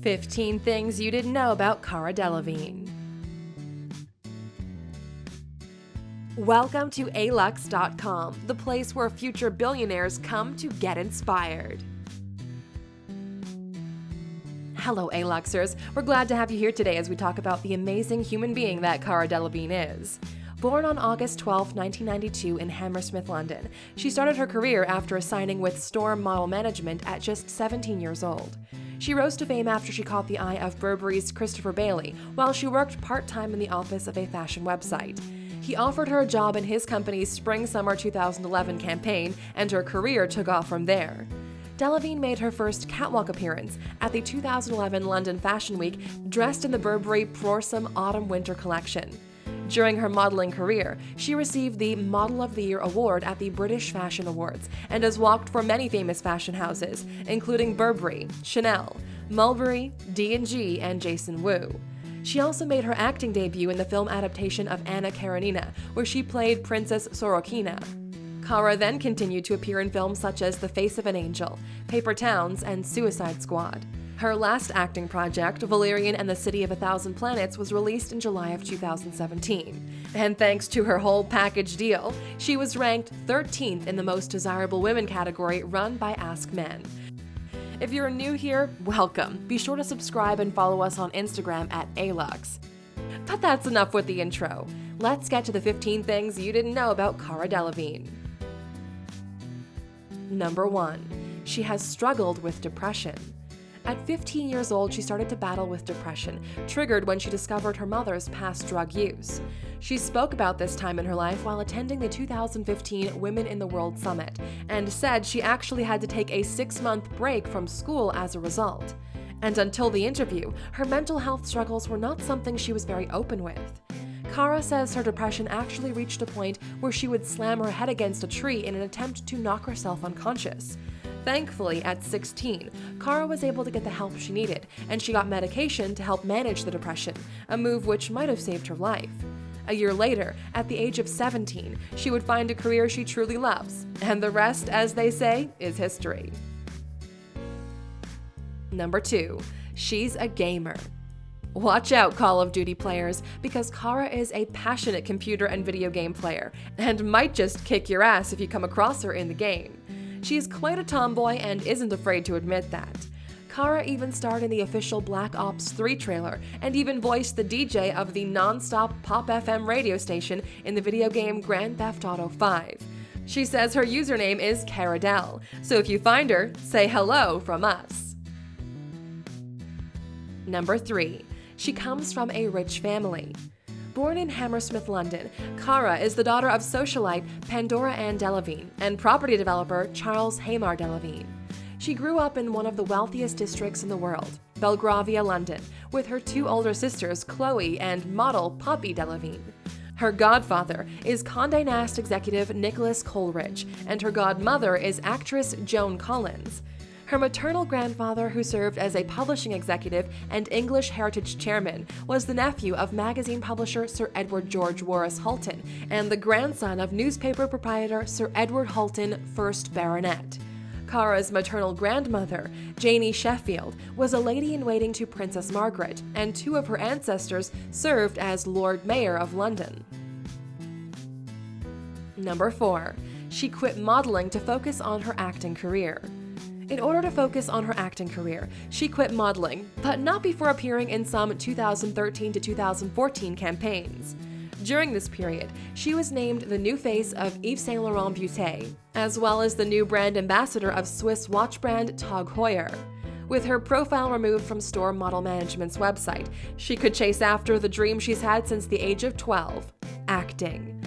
15 Things You Didn't Know About Cara Delevingne. Welcome to alux.com, the place where future billionaires come to get inspired. Hello, Aluxers. We're glad to have you here today as we talk about the amazing human being that Cara Delevingne is. Born on August 12, 1992 in Hammersmith, London, she started her career after signing with Storm Model Management at just 17 years old. She rose to fame after she caught the eye of Burberry's Christopher Bailey while she worked part-time in the office of a fashion website. He offered her a job in his company's Spring-Summer 2011 campaign, and her career took off from there. Delevingne made her first catwalk appearance at the 2011 London Fashion Week dressed in the Burberry Prorsum Autumn-Winter collection. During her modeling career, she received the Model of the Year award at the British Fashion Awards and has walked for many famous fashion houses, including Burberry, Chanel, Mulberry, D&G, and Jason Wu. She also made her acting debut in the film adaptation of Anna Karenina, where she played Princess Sorokina. Cara then continued to appear in films such as The Face of an Angel, Paper Towns, and Suicide Squad. Her last acting project, Valerian and the City of a Thousand Planets, was released in July of 2017. And thanks to her whole package deal, she was ranked 13th in the Most Desirable Women category run by Ask Men. If you're new here, welcome. Be sure to subscribe and follow us on Instagram at Alux. But that's enough with the intro. Let's get to the 15 things you didn't know about Cara Delevingne. Number 1. She has struggled with depression. At 15 years old, she started to battle with depression, triggered when she discovered her mother's past drug use. She spoke about this time in her life while attending the 2015 Women in the World Summit, and said she actually had to take a 6-month break from school as a result. And until the interview, her mental health struggles were not something she was very open with. Cara says her depression actually reached a point where she would slam her head against a tree in an attempt to knock herself unconscious. Thankfully, at 16, Cara was able to get the help she needed, and she got medication to help manage the depression, a move which might have saved her life. A year later, at the age of 17, she would find a career she truly loves, and the rest, as they say, is history. Number 2. She's a gamer. Watch out, Call of Duty players, because Cara is a passionate computer and video game player, and might just kick your ass if you come across her in the game. She's quite a tomboy and isn't afraid to admit that. Cara even starred in the official Black Ops 3 trailer and even voiced the DJ of the non-stop Pop FM radio station in the video game Grand Theft Auto 5. She says her username is Caradel, so if you find her, say hello from us. Number 3. She comes from a rich family. Born in Hammersmith, London, Cara is the daughter of socialite Pandora Ann Delevingne and property developer Charles Hamar Delevingne. She grew up in one of the wealthiest districts in the world, Belgravia, London, with her 2 older sisters, Chloe and model Poppy Delevingne. Her godfather is Condé Nast executive Nicholas Coleridge, and her godmother is actress Joan Collins. Her maternal grandfather, who served as a publishing executive and English Heritage Chairman, was the nephew of magazine publisher Sir Edward George Warris Hulton and the grandson of newspaper proprietor Sir Edward Hulton, 1st Baronet. Cara's maternal grandmother, Janie Sheffield, was a lady-in-waiting to Princess Margaret, and 2 of her ancestors served as Lord Mayor of London. Number 4. She quit modeling to focus on her acting career. In order to focus on her acting career, she quit modeling, but not before appearing in some 2013 to 2014 campaigns. During this period, she was named the new face of Yves Saint Laurent Beauté, as well as the new brand ambassador of Swiss watch brand Tag Heuer. With her profile removed from Storm Model Management's website, she could chase after the dream she's had since the age of 12, acting.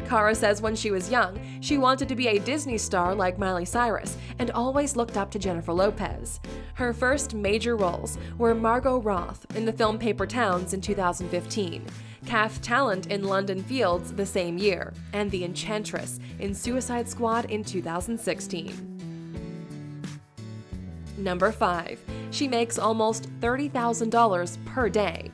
Cara says when she was young, she wanted to be a Disney star like Miley Cyrus and always looked up to Jennifer Lopez. Her first major roles were Margot Roth in the film Paper Towns in 2015, Kath Talent in London Fields the same year, and the Enchantress in Suicide Squad in 2016. Number 5. She makes almost $30,000 per day.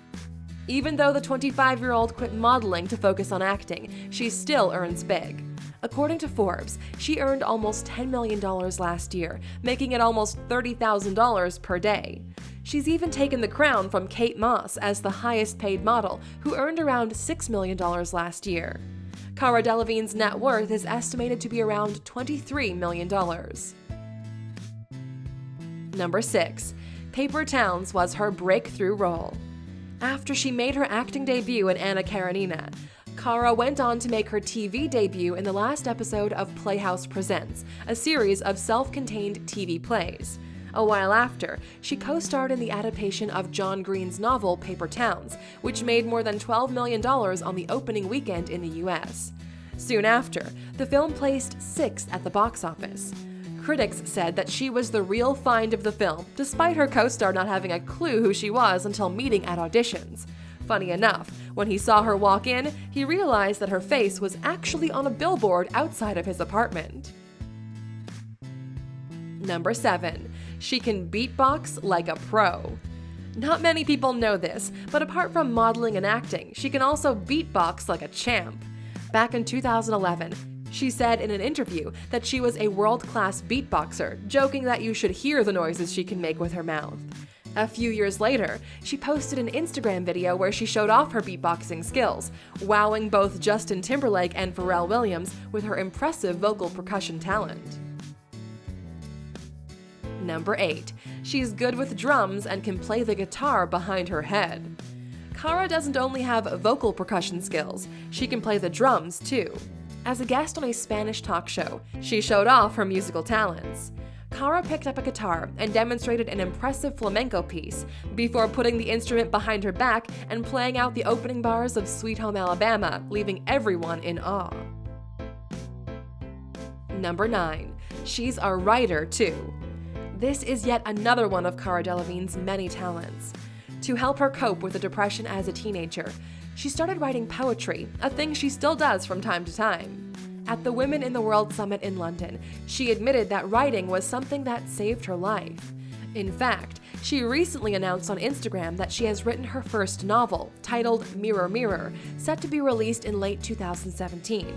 Even though the 25-year-old quit modeling to focus on acting, she still earns big. According to Forbes, she earned almost $10 million last year, making it almost $30,000 per day. She's even taken the crown from Kate Moss as the highest paid model, who earned around $6 million last year. Cara Delevingne's net worth is estimated to be around $23 million. Number 6. Paper Towns was her breakthrough role. After she made her acting debut in Anna Karenina, Cara went on to make her TV debut in the last episode of Playhouse Presents, a series of self-contained TV plays. A while after, she co-starred in the adaptation of John Green's novel Paper Towns, which made more than $12 million on the opening weekend in the US. Soon after, the film placed 6th at the box office. Critics said that she was the real find of the film, despite her co-star not having a clue who she was until meeting at auditions. Funny enough, when he saw her walk in, he realized that her face was actually on a billboard outside of his apartment. Number 7. She can beatbox like a pro. Not many people know this, but apart from modeling and acting, she can also beatbox like a champ. Back in 2011, she said in an interview that she was a world-class beatboxer, joking that you should hear the noises she can make with her mouth. A few years later, she posted an Instagram video where she showed off her beatboxing skills, wowing both Justin Timberlake and Pharrell Williams with her impressive vocal percussion talent. Number 8. She's good with drums and can play the guitar behind her head. Cara doesn't only have vocal percussion skills, she can play the drums too. As a guest on a Spanish talk show, she showed off her musical talents. Cara picked up a guitar and demonstrated an impressive flamenco piece before putting the instrument behind her back and playing out the opening bars of Sweet Home Alabama, leaving everyone in awe. Number 9. She's a writer too. This is yet another one of Cara Delevingne's many talents. To help her cope with the depression as a teenager, she started writing poetry, a thing she still does from time to time. At the Women in the World Summit in London, she admitted that writing was something that saved her life. In fact, she recently announced on Instagram that she has written her first novel, titled Mirror Mirror, set to be released in late 2017.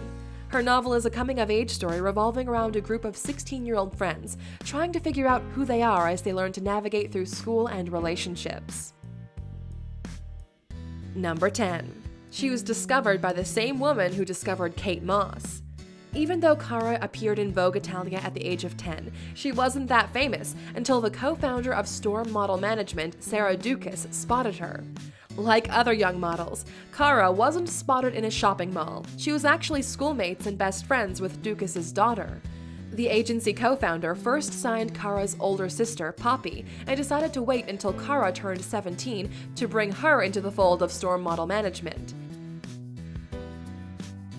Her novel is a coming-of-age story revolving around a group of 16-year-old friends trying to figure out who they are as they learn to navigate through school and relationships. Number 10. She was discovered by the same woman who discovered Kate Moss. Even though Cara appeared in Vogue Italia at the age of 10, she wasn't that famous until the co-founder of Storm Model Management, Sarah Dukas, spotted her. Like other young models, Cara wasn't spotted in a shopping mall. She was actually schoolmates and best friends with Dukas' daughter. The agency co-founder first signed Cara's older sister, Poppy, and decided to wait until Cara turned 17 to bring her into the fold of Storm Model Management.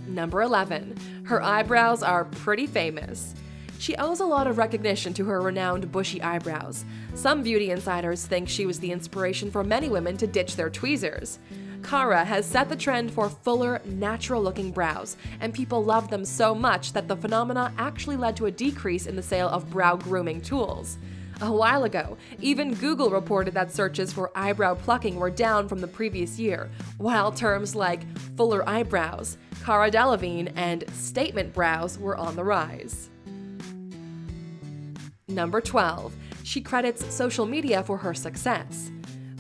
Number 11. Her eyebrows are pretty famous. She owes a lot of recognition to her renowned bushy eyebrows. Some beauty insiders think she was the inspiration for many women to ditch their tweezers. Cara has set the trend for fuller, natural-looking brows, and people love them so much that the phenomena actually led to a decrease in the sale of brow grooming tools. A while ago, even Google reported that searches for eyebrow plucking were down from the previous year, while terms like fuller eyebrows, Cara Delevingne, and statement brows were on the rise. Number 12. She credits social media for her success.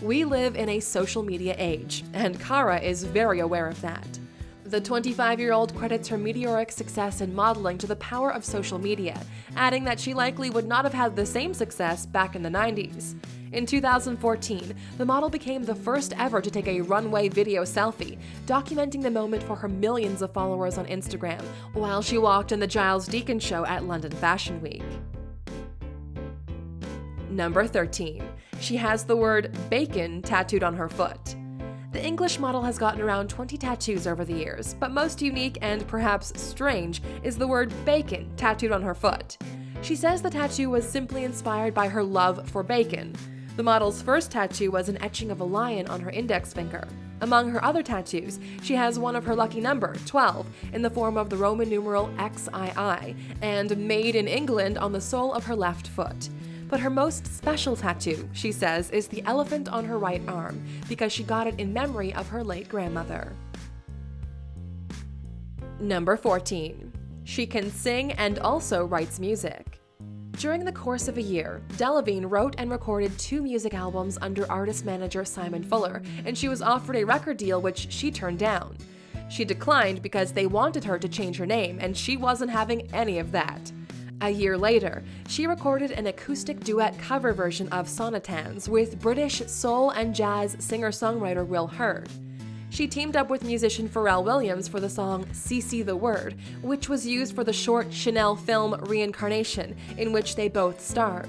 We live in a social media age, and Cara is very aware of that. The 25-year-old credits her meteoric success in modeling to the power of social media, adding that she likely would not have had the same success back in the 90s. In 2014, the model became the first ever to take a runway video selfie, documenting the moment for her millions of followers on Instagram, while she walked in the Giles Deacon show at London Fashion Week. Number 13. She has the word bacon tattooed on her foot. The English model has gotten around 20 tattoos over the years, but most unique and perhaps strange is the word bacon tattooed on her foot. She says the tattoo was simply inspired by her love for bacon. The model's first tattoo was an etching of a lion on her index finger. Among her other tattoos, she has one of her lucky number, 12, in the form of the Roman numeral XII, and Made in England on the sole of her left foot. But her most special tattoo, she says, is the elephant on her right arm, because she got it in memory of her late grandmother. Number 14. She can sing and also writes music. During the course of a year, Delevingne wrote and recorded 2 music albums under artist manager Simon Fuller, and she was offered a record deal which she turned down. She declined because they wanted her to change her name, and she wasn't having any of that. A year later, she recorded an acoustic duet cover version of Sonnetans with British soul and jazz singer-songwriter Will Hurd. She teamed up with musician Pharrell Williams for the song CC the Word, which was used for the short Chanel film Reincarnation, in which they both starred.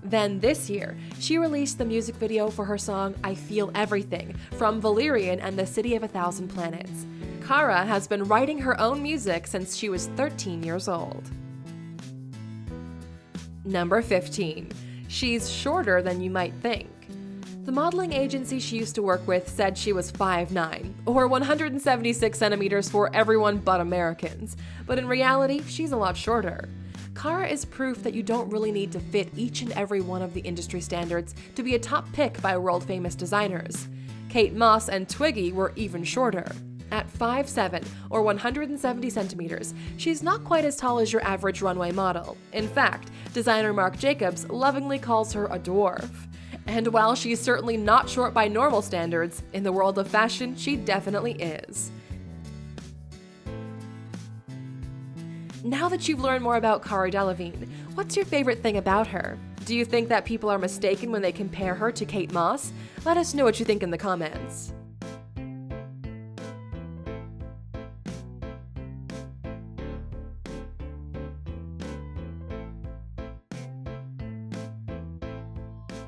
Then this year, she released the music video for her song I Feel Everything from Valerian and the City of a Thousand Planets. Cara has been writing her own music since she was 13 years old. Number 15. She's shorter than you might think. The modeling agency she used to work with said she was 5'9", or 176 centimeters for everyone but Americans, but in reality, she's a lot shorter. Cara is proof that you don't really need to fit each and every one of the industry standards to be a top pick by world-famous designers. Kate Moss and Twiggy were even shorter. At 5'7", or 170 centimeters, she's not quite as tall as your average runway model. In fact, designer Marc Jacobs lovingly calls her a dwarf. And while she's certainly not short by normal standards, in the world of fashion, she definitely is. Now that you've learned more about Cara Delevingne, what's your favorite thing about her? Do you think that people are mistaken when they compare her to Kate Moss? Let us know what you think in the comments.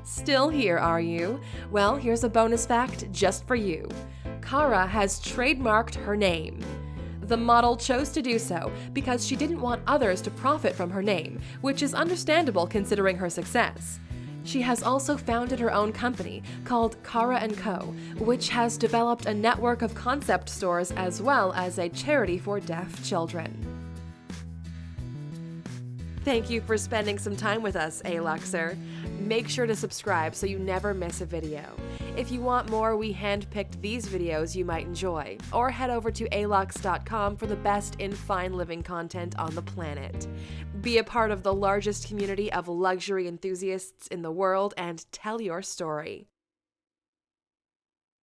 Still here, are you? Well, here's a bonus fact just for you. Cara has trademarked her name. The model chose to do so because she didn't want others to profit from her name, which is understandable considering her success. She has also founded her own company called Cara & Co., which has developed a network of concept stores as well as a charity for deaf children. Thank you for spending some time with us, A-Luxer. Make sure to subscribe so you never miss a video. If you want more, we handpicked these videos you might enjoy, or head over to alux.com for the best in fine living content on the planet. Be a part of the largest community of luxury enthusiasts in the world and tell your story.